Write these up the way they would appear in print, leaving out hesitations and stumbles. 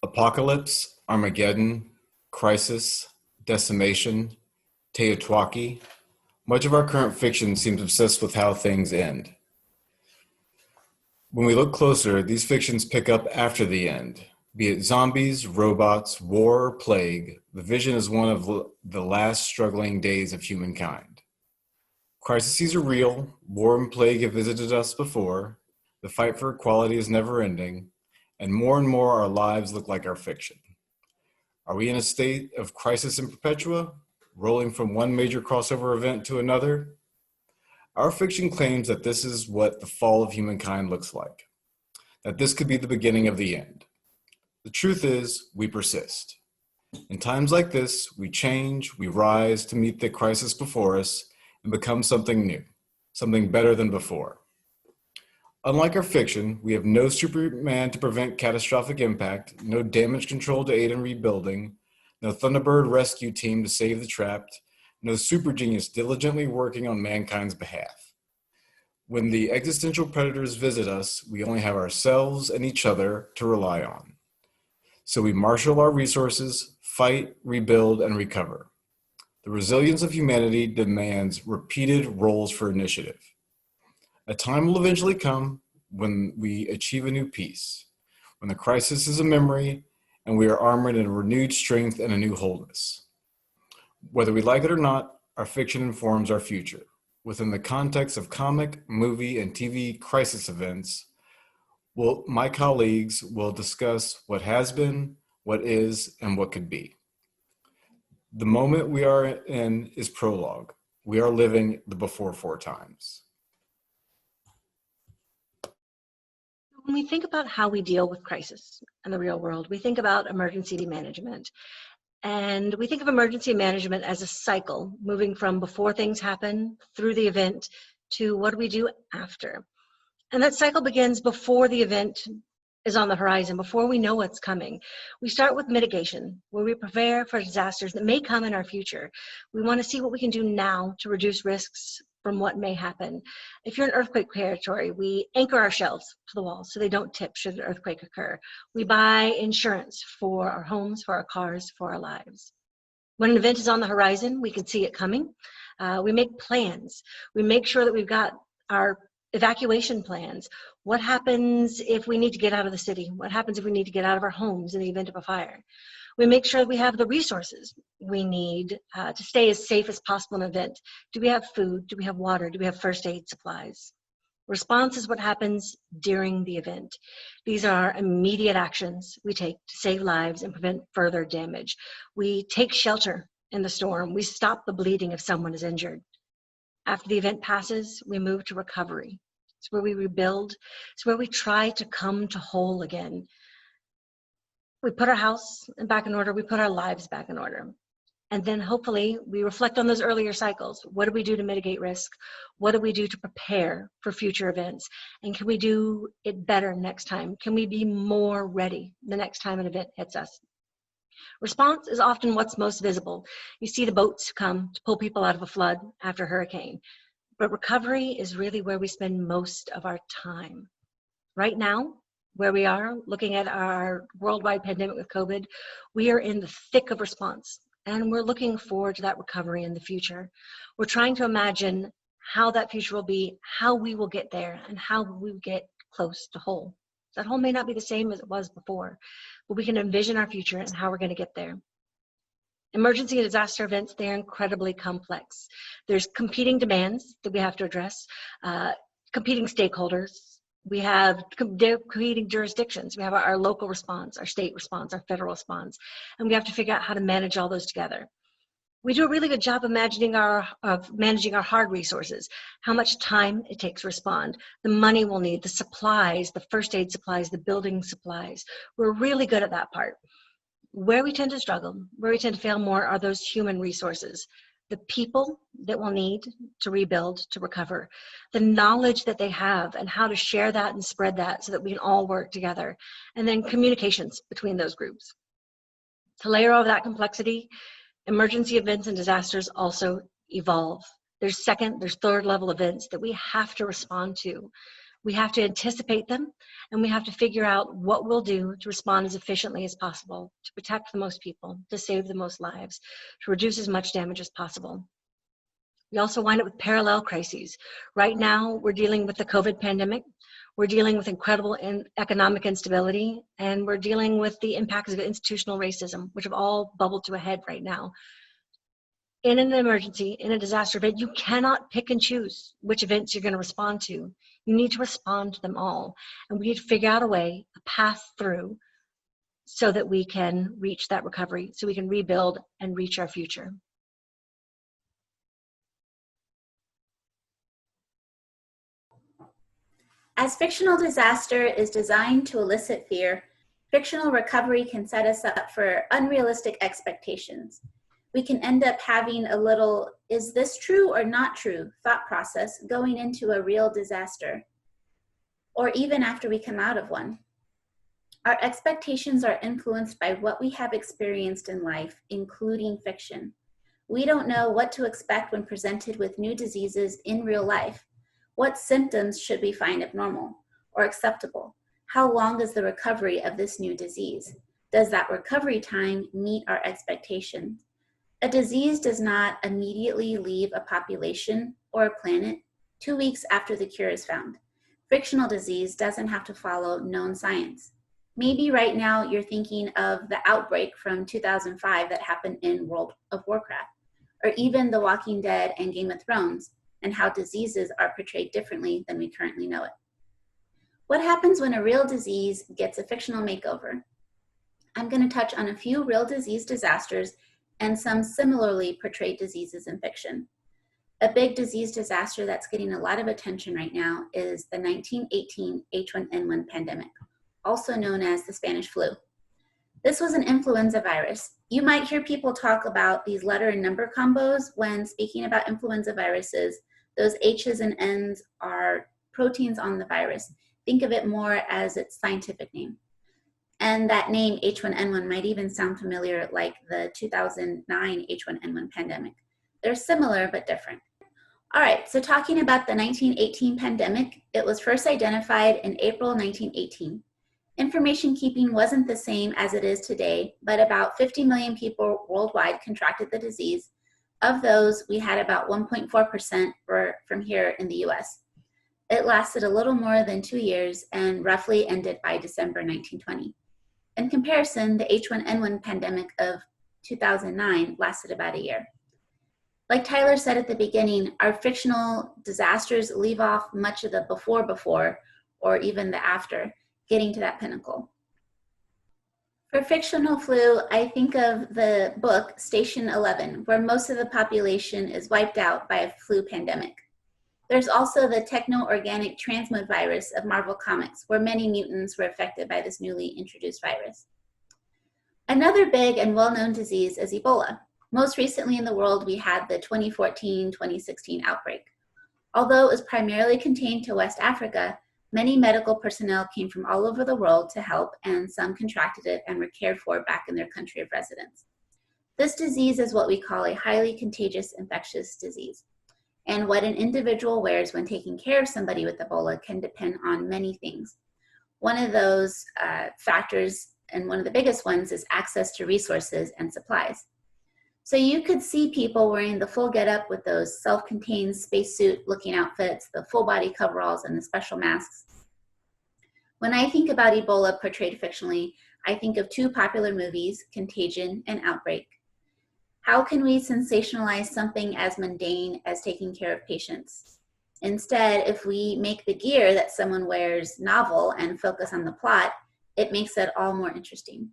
Apocalypse, Armageddon, Crisis, Decimation, Teotihuacan. Much of our current fiction seems obsessed with how things end. When we look closer, these fictions pick up after the end. Be it zombies, robots, war, or plague, the vision is one of the last struggling days of humankind. Crises are real, war and plague have visited us before, the fight for equality is never ending, and more our lives look like our fiction. Are we in a state of crisis in perpetua, rolling from one major crossover event to another? Our fiction claims that this is what the fall of humankind looks like, that this could be the beginning of the end. The truth is, we persist. In times like this, we change, we rise to meet the crisis before us and become something new, something better than before. Unlike our fiction, we have no Superman to prevent catastrophic impact, no damage control to aid in rebuilding, no Thunderbird rescue team to save the trapped, no super genius diligently working on mankind's behalf. When the existential predators visit us, we only have ourselves and each other to rely on. So we marshal our resources, fight, rebuild, and recover. The resilience of humanity demands repeated roles for initiative. A time will eventually come when we achieve a new peace, when the crisis is a memory and we are armored in a renewed strength and a new wholeness. Whether we like it or not, our fiction informs our future. Within the context of comic, movie, and TV crisis events, my colleagues will discuss what has been, what is, and what could be. The moment we are in is prologue. We are living the before four times. When we think about how we deal with crisis in the real world, we think about emergency management. And we think of emergency management as a cycle, moving from before things happen, through the event, to what do we do after. And that cycle begins before the event is on the horizon, before we know what's coming. We start with mitigation, where we prepare for disasters that may come in our future. We want to see what we can do now to reduce risks from what may happen. If you're in earthquake territory, we anchor our shelves to the walls so they don't tip should an earthquake occur. We buy insurance for our homes, for our cars, for our lives. When an event is on the horizon, we can see it coming. We make plans. We make sure that we've got our evacuation plans. What happens if we need to get out of the city? What happens if we need to get out of our homes in the event of a fire? We make sure we have the resources we need to stay as safe as possible in an event. Do we have food? Do we have water? Do we have first aid supplies? Response is what happens during the event. These are immediate actions we take to save lives and prevent further damage. We take shelter in the storm. We stop the bleeding if someone is injured. After the event passes, we move to recovery. It's where we rebuild. It's where we try to come to whole again. We put our house back in order. We put our lives back in order. And then hopefully we reflect on those earlier cycles. What do we do to mitigate risk? What do we do to prepare for future events? And can we do it better next time? Can we be more ready the next time an event hits us? Response is often what's most visible. You see the boats come to pull people out of a flood after a hurricane. But recovery is really where we spend most of our time. Right now, where we are, looking at our worldwide pandemic with COVID, we are in the thick of response, and we're looking forward to that recovery in the future. We're trying to imagine how that future will be, how we will get there, and how we will get close to whole. That whole may not be the same as it was before, but we can envision our future and how we're going to get there. Emergency and disaster events, they're incredibly complex. There's competing demands that we have to address, competing stakeholders. We have competing jurisdictions. We have our local response, our state response, our federal response, and we have to figure out how to manage all those together. We do a really good job of managing our hard resources, how much time it takes to respond, the money we'll need, the supplies, the first aid supplies, the building supplies. We're really good at that part. Where we tend to struggle, where we tend to fail more are those human resources. The people that we'll need to rebuild, to recover, the knowledge that they have and how to share that and spread that so that we can all work together, and then communications between those groups. To layer over that complexity, emergency events and disasters also evolve. There's second, there's third level events that we have to respond to. We have to anticipate them, and we have to figure out what we'll do to respond as efficiently as possible, to protect the most people, to save the most lives, to reduce as much damage as possible. We also wind up with parallel crises. Right now, we're dealing with the COVID pandemic. We're dealing with incredible economic instability, and we're dealing with the impacts of institutional racism, which have all bubbled to a head right now. In an emergency, in a disaster event, you cannot pick and choose which events you're going to respond to. You need to respond to them all. And we need to figure out a way, a path through, so that we can reach that recovery, so we can rebuild and reach our future. As fictional disaster is designed to elicit fear, fictional recovery can set us up for unrealistic expectations. We can end up having a little, is this true or not true, thought process going into a real disaster, or even after we come out of one. Our expectations are influenced by what we have experienced in life, including fiction. We don't know what to expect when presented with new diseases in real life. What symptoms should we find abnormal or acceptable? How long is the recovery of this new disease? Does that recovery time meet our expectations? A disease does not immediately leave a population or a planet 2 weeks after the cure is found. Fictional disease doesn't have to follow known science. Maybe right now you're thinking of the outbreak from 2005 that happened in World of Warcraft, or even The Walking Dead and Game of Thrones, and how diseases are portrayed differently than we currently know it. What happens when a real disease gets a fictional makeover? I'm going to touch on a few real disease disasters and some similarly portrayed diseases in fiction. A big disease disaster that's getting a lot of attention right now is the 1918 H1N1 pandemic, also known as the Spanish flu. This was an influenza virus. You might hear people talk about these letter and number combos when speaking about influenza viruses. Those H's and N's are proteins on the virus. Think of it more as its scientific name. And that name H1N1 might even sound familiar, like the 2009 H1N1 pandemic. They're similar but different. All right, so talking about the 1918 pandemic, it was first identified in April 1918. Information keeping wasn't the same as it is today, but about 50 million people worldwide contracted the disease. Of those, we had about 1.4% were from here in the US. It lasted a little more than 2 years and roughly ended by December 1920. In comparison, the H1N1 pandemic of 2009 lasted about a year. Like Tyler said at the beginning, our fictional disasters leave off much of the before, or even the after, getting to that pinnacle. For fictional flu, I think of the book Station 11, where most of the population is wiped out by a flu pandemic. There's also the techno-organic transmode virus of Marvel Comics, where many mutants were affected by this newly introduced virus. Another big and well-known disease is Ebola. Most recently in the world, we had the 2014-2016 outbreak. Although it was primarily contained to West Africa, many medical personnel came from all over the world to help, and some contracted it and were cared for back in their country of residence. This disease is what we call a highly contagious infectious disease. And what an individual wears when taking care of somebody with Ebola can depend on many things. One of those factors, and one of the biggest ones, is access to resources and supplies. So you could see people wearing the full getup with those self-contained spacesuit looking outfits, the full body coveralls, and the special masks. When I think about Ebola portrayed fictionally, I think of two popular movies, Contagion and Outbreak. How can we sensationalize something as mundane as taking care of patients? Instead, if we make the gear that someone wears novel and focus on the plot, it makes it all more interesting.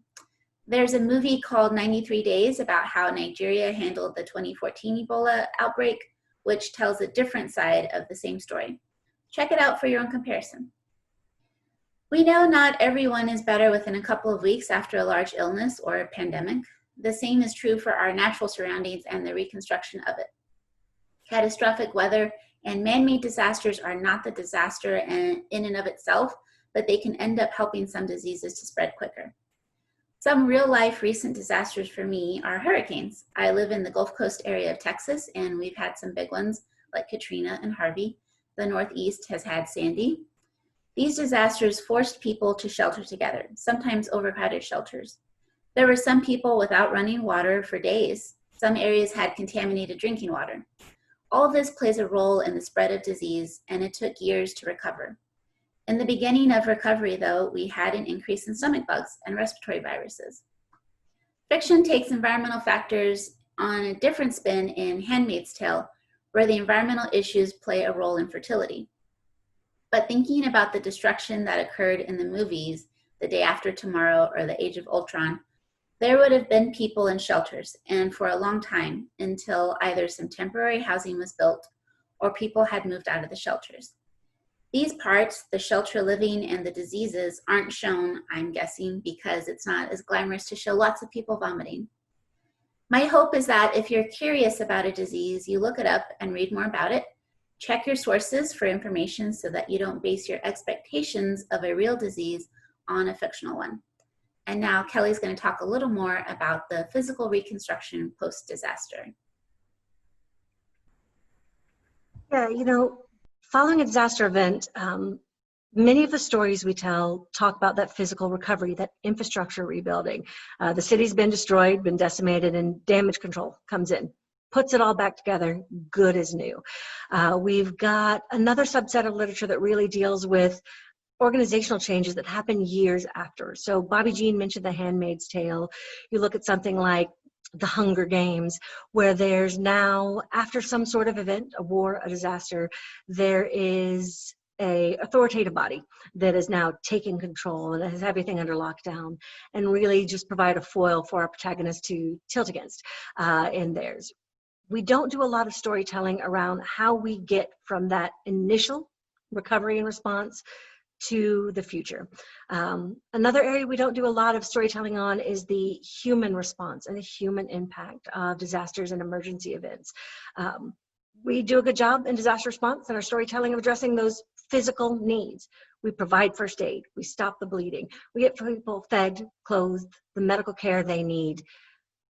There's a movie called 93 Days about how Nigeria handled the 2014 Ebola outbreak, which tells a different side of the same story. Check it out for your own comparison. We know not everyone is better within a couple of weeks after a large illness or a pandemic. The same is true for our natural surroundings and the reconstruction of it. Catastrophic weather and man-made disasters are not the disaster in and of itself, but they can end up helping some diseases to spread quicker. Some real-life recent disasters for me are hurricanes. I live in the Gulf Coast area of Texas, and we've had some big ones like Katrina and Harvey. The Northeast has had Sandy. These disasters forced people to shelter together, sometimes overcrowded shelters. There were some people without running water for days. Some areas had contaminated drinking water. All of this plays a role in the spread of disease, and it took years to recover. In the beginning of recovery, though, we had an increase in stomach bugs and respiratory viruses. Fiction takes environmental factors on a different spin in Handmaid's Tale, where the environmental issues play a role in fertility. But thinking about the destruction that occurred in the movies, The Day After Tomorrow or The Age of Ultron, there would have been people in shelters, and for a long time, until either some temporary housing was built or people had moved out of the shelters. These parts, the shelter living and the diseases, aren't shown, I'm guessing, because it's not as glamorous to show lots of people vomiting. My hope is that if you're curious about a disease, you look it up and read more about it. Check your sources for information so that you don't base your expectations of a real disease on a fictional one. And now Kelley's going to talk a little more about the physical reconstruction post-disaster. Yeah, following a disaster event, many of the stories we tell talk about that physical recovery, that infrastructure rebuilding. The city's been destroyed, been decimated, and damage control comes in, puts it all back together, good as new. We've got another subset of literature that really deals with organizational changes that happen years after. So Bobbiejean mentioned The Handmaid's Tale. You look at something like The Hunger Games, where there's now, after some sort of event, a war, a disaster, there is a authoritative body that is now taking control and has everything under lockdown and really just provide a foil for our protagonists to tilt against in theirs. We don't do a lot of storytelling around how we get from that initial recovery and response to the future. Another area we don't do a lot of storytelling on is the human response and the human impact of disasters and emergency events. We do a good job in disaster response and our storytelling of addressing those physical needs. We provide first aid, we stop the bleeding, we get people fed, clothed, the medical care they need.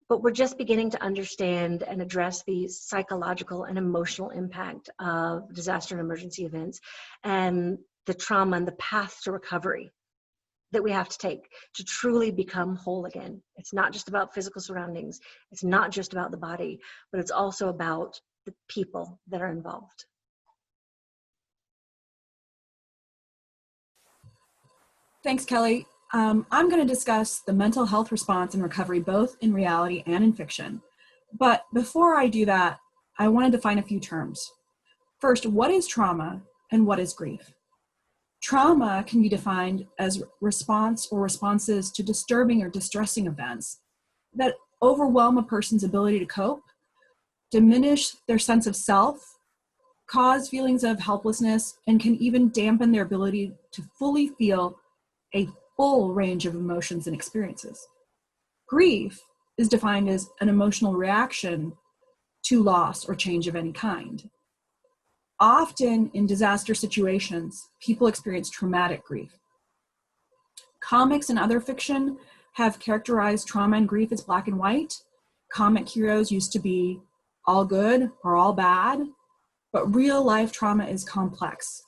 But we're just beginning to understand and address the psychological and emotional impact of disaster and emergency events and the trauma and the path to recovery that we have to take to truly become whole again. It's not just about physical surroundings. It's not just about the body, but it's also about the people that are involved. Thanks, Kelley. I'm going to discuss the mental health response and recovery, both in reality and in fiction. But before I do that, I want to define a few terms. First, what is trauma and what is grief? Trauma can be defined as response or responses to disturbing or distressing events that overwhelm a person's ability to cope, diminish their sense of self, cause feelings of helplessness, and can even dampen their ability to fully feel a full range of emotions and experiences. Grief is defined as an emotional reaction to loss or change of any kind. Often in disaster situations, people experience traumatic grief. Comics and other fiction have characterized trauma and grief as black and white. Comic heroes used to be all good or all bad, but real life trauma is complex.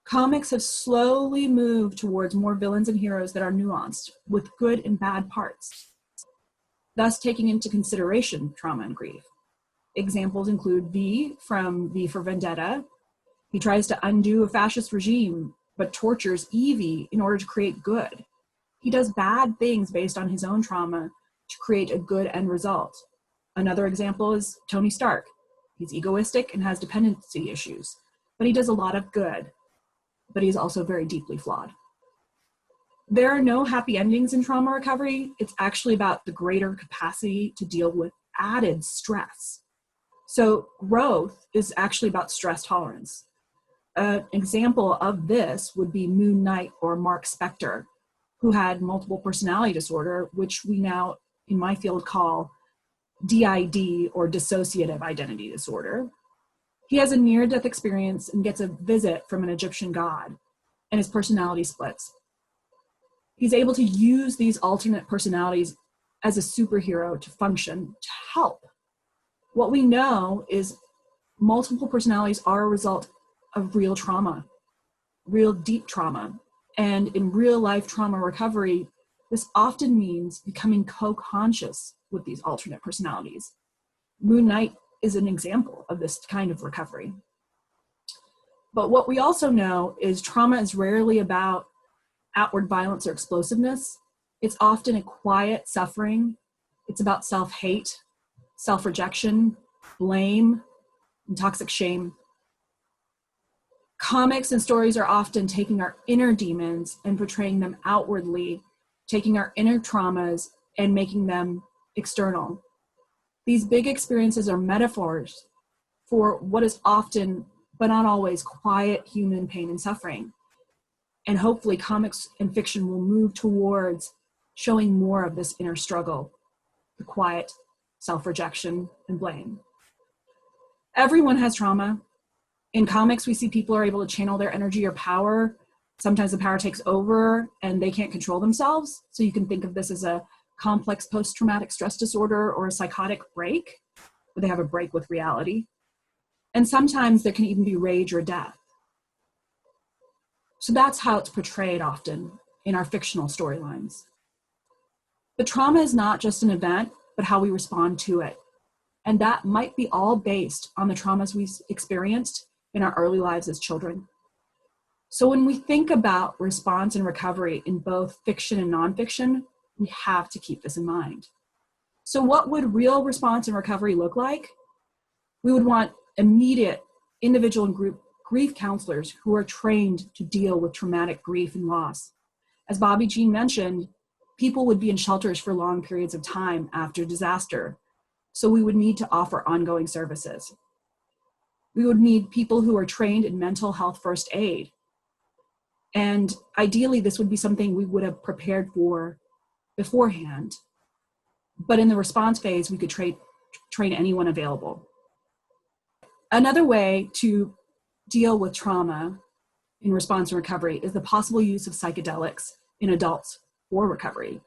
Comics have slowly moved towards more villains and heroes that are nuanced, with good and bad parts, thus taking into consideration trauma and grief. Examples include V from V for Vendetta. He tries to undo a fascist regime, but tortures Evie in order to create good. He does bad things based on his own trauma to create a good end result. Another example is Tony Stark. He's egoistic and has dependency issues, but he does a lot of good, but he's also very deeply flawed. There are no happy endings in trauma recovery. It's actually about the greater capacity to deal with added stress. So growth is actually about stress tolerance. An example of this would be Moon Knight or Mark Spector, who had multiple personality disorder, which we now in my field call DID or dissociative identity disorder. He has a near-death experience and gets a visit from an Egyptian god, and his personality splits. He's able to use these alternate personalities as a superhero to function, to help. What we know is multiple personalities are a result of real trauma. real deep trauma. And in real life trauma recovery, this often means becoming co-conscious with these alternate personalities. Moon Knight is an example of this kind of recovery. But what we also know is trauma is rarely about outward violence or explosiveness. It's often a quiet suffering. It's about self-hate, self-rejection, blame, and toxic shame. Comics and stories are often taking our inner demons and portraying them outwardly, taking our inner traumas and making them external. These big experiences are metaphors for what is often, but not always, quiet human pain and suffering. And hopefully comics and fiction will move towards showing more of this inner struggle, the quiet self-rejection and blame. Everyone has trauma. In comics, we see people are able to channel their energy or power. Sometimes the power takes over and they can't control themselves. So you can think of this as a complex post-traumatic stress disorder or a psychotic break, where they have a break with reality. And sometimes there can even be rage or death. So that's how it's portrayed often in our fictional storylines. The trauma is not just an event, but how we respond to it. And that might be all based on the traumas we experienced in our early lives as children. So when we think about response and recovery in both fiction and nonfiction, we have to keep this in mind. So what would real response and recovery look like? We would want immediate individual and group grief counselors who are trained to deal with traumatic grief and loss. As Bobbiejean mentioned, people would be in shelters for long periods of time after disaster. So we would need to offer ongoing services. We would need people who are trained in mental health first aid. And ideally, this would be something we would have prepared for beforehand. But in the response phase, we could train anyone available. Another way to deal with trauma in response and recovery is the possible use of psychedelics in adults for recovery.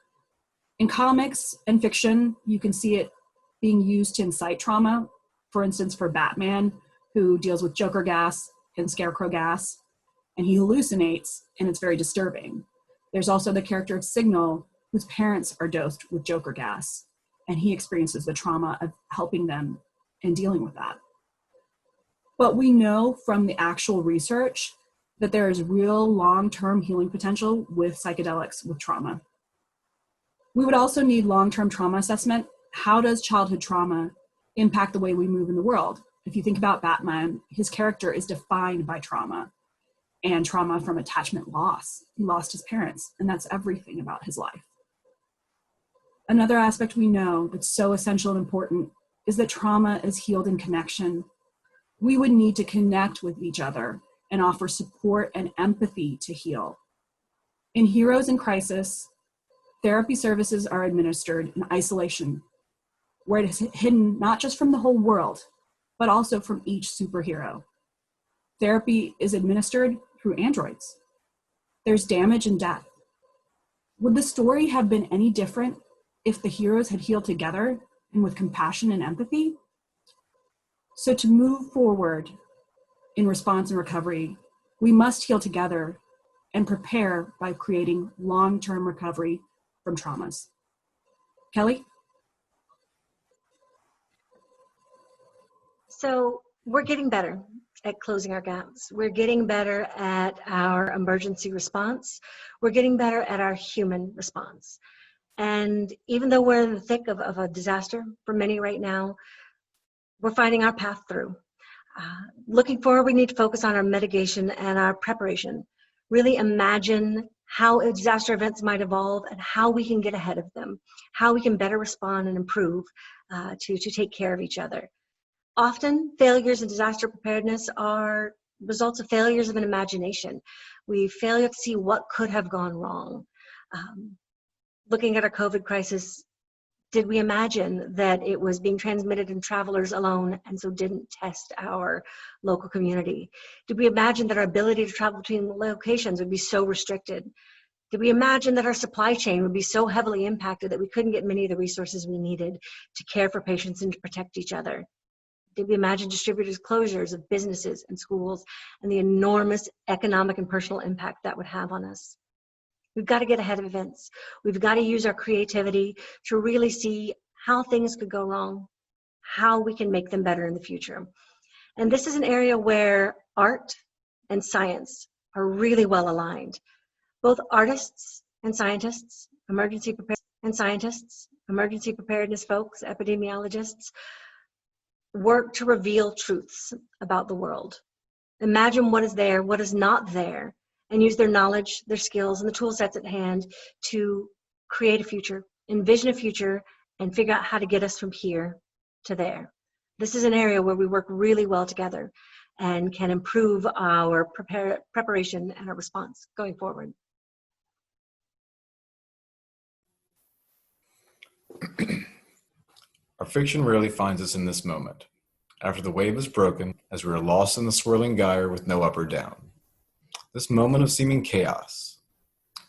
In comics and fiction, you can see it being used to incite trauma. For instance, for Batman, who deals with Joker gas and Scarecrow gas, and he hallucinates, and it's very disturbing. There's also the character of Signal, whose parents are dosed with Joker gas, and he experiences the trauma of helping them and dealing with that. But we know from the actual research that there is real long-term healing potential with psychedelics with trauma. We would also need long-term trauma assessment. How does childhood trauma impact the way we move in the world? If you think about Batman, his character is defined by trauma and trauma from attachment loss. He lost his parents, and that's everything about his life. Another aspect we know that's so essential and important is that trauma is healed in connection. We would need to connect with each other and offer support and empathy to heal. In Heroes in Crisis, therapy services are administered in isolation, where it is hidden not just from the whole world, but also from each superhero. Therapy is administered through androids. There's damage and death. Would the story have been any different if the heroes had healed together and with compassion and empathy? So to move forward in response and recovery, we must heal together and prepare by creating long-term recovery from traumas. Kelley? So we're getting better at closing our gaps. We're getting better at our emergency response. We're getting better at our human response. And even though we're in the thick of a disaster for many right now, we're finding our path through. Looking forward, we need to focus on our mitigation and our preparation. Really imagine how disaster events might evolve and how we can get ahead of them, how we can better respond and improve to take care of each other. Often, failures in disaster preparedness are results of failures of an imagination. We fail to see what could have gone wrong. Looking at our COVID crisis, did we imagine that it was being transmitted in travelers alone and so didn't test our local community? Did we imagine that our ability to travel between locations would be so restricted? Did we imagine that our supply chain would be so heavily impacted that we couldn't get many of the resources we needed to care for patients and to protect each other? Did we imagine distributors' closures of businesses and schools and the enormous economic and personal impact that would have on us? We've got to get ahead of events. We've got to use our creativity to really see how things could go wrong, how we can make them better in the future. And this is an area where art and science are really well aligned. Both artists and scientists, emergency preparedness folks, epidemiologists, work to reveal truths about the world. Imagine what is there, what is not there, and use their knowledge, their skills, and the tool sets at hand to create a future, envision a future, and figure out how to get us from here to there. This is an area where we work really well together and can improve our preparation and our response going forward. Our fiction rarely finds us in this moment, after the wave is broken, as we are lost in the swirling gyre with no up or down. This moment of seeming chaos.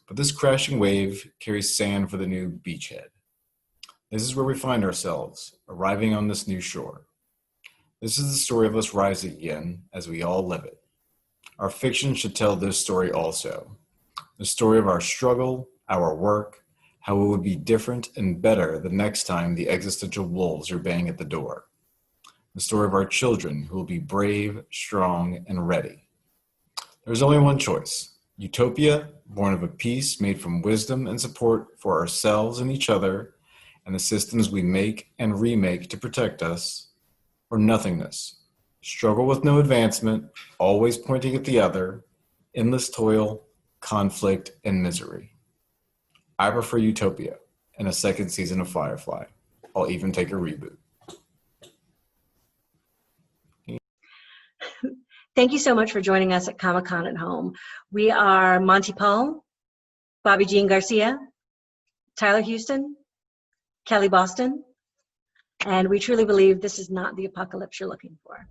But this crashing wave carries sand for the new beachhead. This is where we find ourselves, arriving on this new shore. This is the story of us rising again, as we all live it. Our fiction should tell this story also. The story of our struggle, our work, how it would be different and better the next time the existential wolves are baying at the door. The story of our children who will be brave, strong, and ready. There's only one choice. Utopia, born of a peace made from wisdom and support for ourselves and each other, and the systems we make and remake to protect us, or nothingness. Struggle with no advancement, always pointing at the other, endless toil, conflict, and misery. I prefer Utopia and a second season of Firefly. I'll even take a reboot. Thank you so much for joining us at Comic-Con at Home. We are Monti Pal, Bobbiejean Garcia, Tyler Houston, Kelly Boston, and we truly believe this is not the apocalypse you're looking for.